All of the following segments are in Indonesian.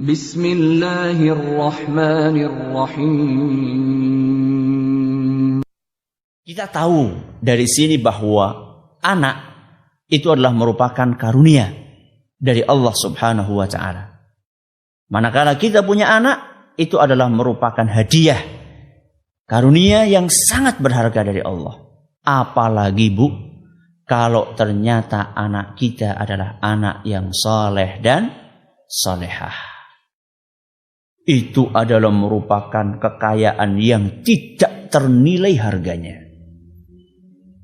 Bismillahirrahmanirrahim. Kita tahu dari sini bahwa anak itu adalah merupakan karunia dari Allah Subhanahu wa ta'ala. Manakala kita punya anak, itu adalah merupakan hadiah, karunia yang sangat berharga dari Allah. Apalagi Bu, kalau ternyata anak kita adalah anak yang soleh dan solehah. Itu adalah merupakan kekayaan yang tidak ternilai harganya.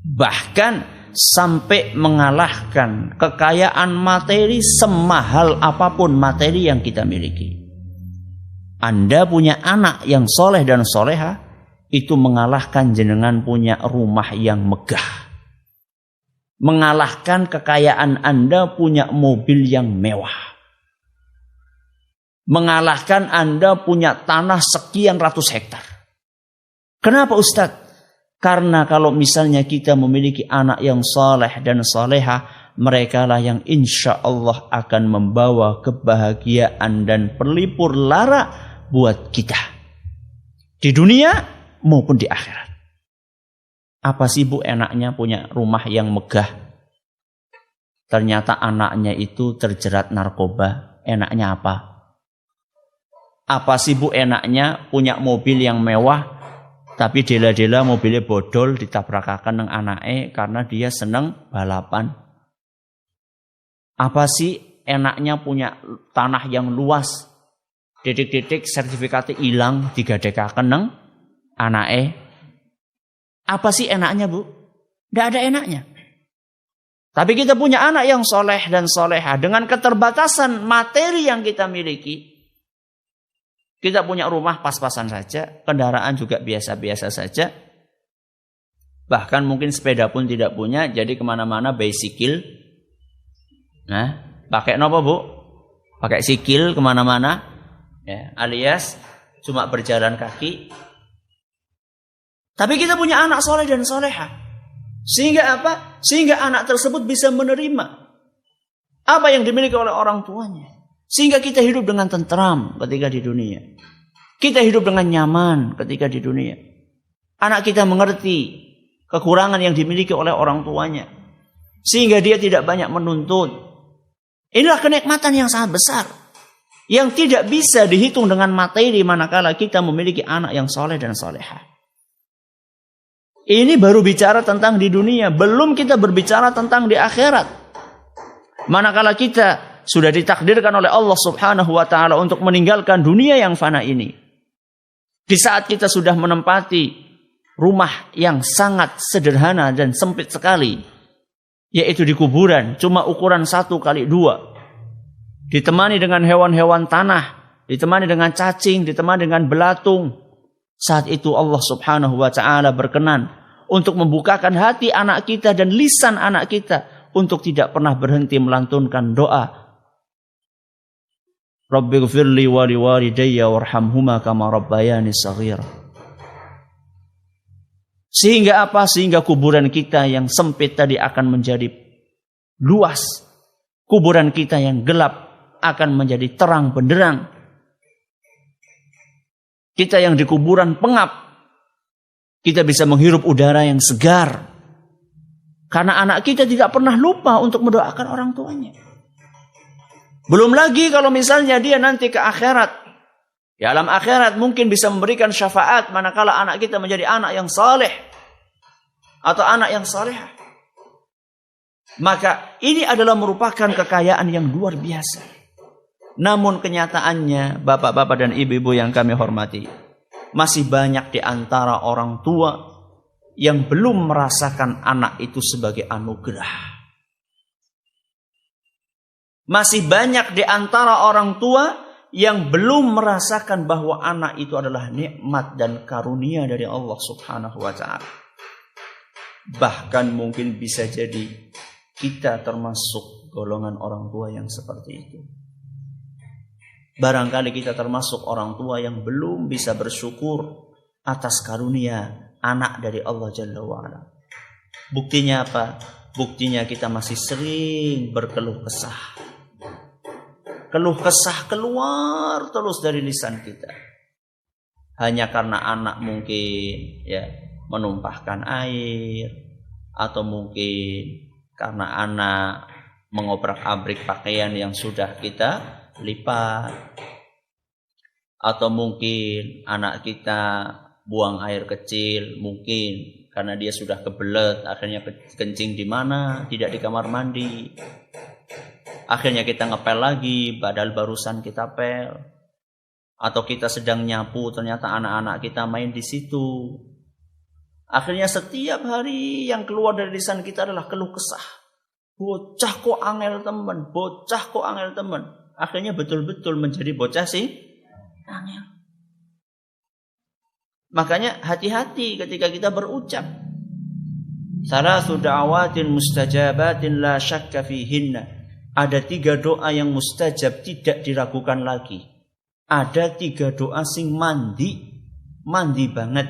Bahkan sampai mengalahkan kekayaan materi semahal apapun materi yang kita miliki. Anda punya anak yang soleh dan soleha, itu mengalahkan jenengan punya rumah yang megah. Mengalahkan kekayaan Anda punya mobil yang mewah. Mengalahkan Anda punya tanah sekian ratus hektar. Kenapa Ustadz? Karena kalau misalnya kita memiliki anak yang saleh dan saleha, mereka lah yang insya Allah akan membawa kebahagiaan dan pelipur lara buat kita. Di dunia maupun di akhirat. Apa sih Bu enaknya punya rumah yang megah? Ternyata anaknya itu terjerat narkoba. Enaknya apa? Apa sih Bu enaknya punya mobil yang mewah, tapi dela-dela mobilnya bodol ditabrakakan dengan anaknya karena dia seneng balapan? Apa sih enaknya punya tanah yang luas, detik-detik sertifikatnya hilang digadekakan dengan anaknya? Apa sih enaknya Bu? Tidak ada enaknya. Tapi kita punya anak yang soleh dan soleha dengan keterbatasan materi yang kita miliki. Kita punya rumah pas-pasan saja, kendaraan juga biasa-biasa saja. Bahkan mungkin sepeda pun tidak punya, jadi kemana-mana bicycle. Nah, pakai apa Bu? Pakai sikil kemana-mana, ya, alias cuma berjalan kaki. Tapi kita punya anak soleh dan soleha. Sehingga apa? Sehingga anak tersebut bisa menerima apa yang dimiliki oleh orang tuanya. Sehingga kita hidup dengan tentram ketika di dunia. Kita hidup dengan nyaman ketika di dunia. Anak kita mengerti kekurangan yang dimiliki oleh orang tuanya. Sehingga dia tidak banyak menuntut. Inilah kenikmatan yang sangat besar. Yang tidak bisa dihitung dengan materi manakala kita memiliki anak yang soleh dan soleha. Ini baru bicara tentang di dunia. Belum kita berbicara tentang di akhirat. Manakala kita sudah ditakdirkan oleh Allah Subhanahu wa ta'ala untuk meninggalkan dunia yang fana ini. Di saat kita sudah menempati rumah yang sangat sederhana dan sempit sekali, yaitu di kuburan, cuma ukuran 1x2. Ditemani dengan hewan-hewan tanah, ditemani dengan cacing, ditemani dengan belatung. Saat itu Allah Subhanahu wa ta'ala berkenan untuk membukakan hati anak kita dan lisan anak kita untuk tidak pernah berhenti melantunkan doa. Rabbighfirli wa liwalidayya warhamhuma kama rabbayani shaghira. Sehingga apa? Sehingga kuburan kita yang sempit tadi akan menjadi luas. Kuburan kita yang gelap akan menjadi terang benderang. Kita yang di kuburan pengap, kita bisa menghirup udara yang segar. Karena anak kita tidak pernah lupa untuk mendoakan orang tuanya. Belum lagi kalau misalnya dia nanti ke akhirat. Di alam akhirat mungkin bisa memberikan syafaat manakala anak kita menjadi anak yang saleh atau anak yang salehah. Maka ini adalah merupakan kekayaan yang luar biasa. Namun kenyataannya, bapak-bapak dan ibu-ibu yang kami hormati, masih banyak di antara orang tua yang belum merasakan anak itu sebagai anugerah. Masih banyak di antara orang tua yang belum merasakan bahwa anak itu adalah nikmat dan karunia dari Allah Subhanahu wa ta'ala. Bahkan mungkin bisa jadi kita termasuk golongan orang tua yang seperti itu. Barangkali kita termasuk orang tua yang belum bisa bersyukur atas karunia anak dari Allah Jalla wa'ala. Buktinya apa? Buktinya kita masih sering berkeluh kesah. keluh kesah keluar terus dari lisan kita. Hanya karena anak mungkin ya menumpahkan air, atau mungkin karena anak mengobrak-abrik pakaian yang sudah kita lipat, atau mungkin anak kita buang air kecil, mungkin karena dia sudah kebelet, akhirnya kencing di mana? Tidak di kamar mandi. Akhirnya kita ngepel lagi, padahal barusan kita pel. Atau kita sedang nyapu, ternyata anak-anak kita main di situ. Akhirnya setiap hari yang keluar dari lisan kita adalah keluh kesah. Bocah kok angel temen, bocah kok angel temen. Akhirnya betul-betul menjadi bocah sih angel. Makanya hati-hati ketika kita berucap. Salasu da'awatin mustajabatin la syakka fihinna. Ada 3 doa yang mustajab tidak diragukan lagi. Ada 3 doa sing mandi banget.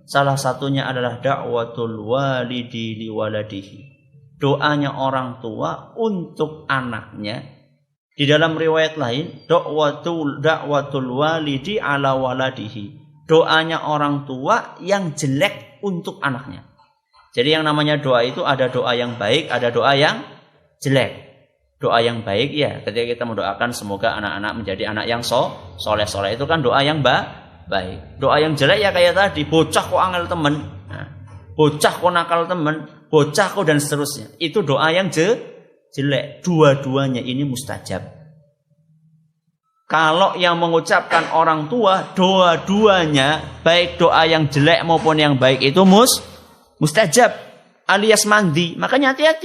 Salah satunya adalah da'watul walidi liwaladihi. Doanya orang tua untuk anaknya. Di dalam riwayat lain, da'watul walidi ala waladihi. Doanya orang tua yang jelek untuk anaknya. Jadi yang namanya doa itu ada doa yang baik, ada doa yang jelek. Doa yang baik ya ketika kita mendoakan semoga anak-anak menjadi anak yang soleh itu kan doa yang baik. Doa yang jelek ya kayak tadi, bocah kok angel temen, bocah kok nakal temen, bocah kok dan seterusnya. Itu doa yang jelek. Dua-duanya ini mustajab. Kalau yang mengucapkan orang tua, dua-duanya baik doa yang jelek maupun yang baik itu mustajab alias mandi. Makanya hati-hati.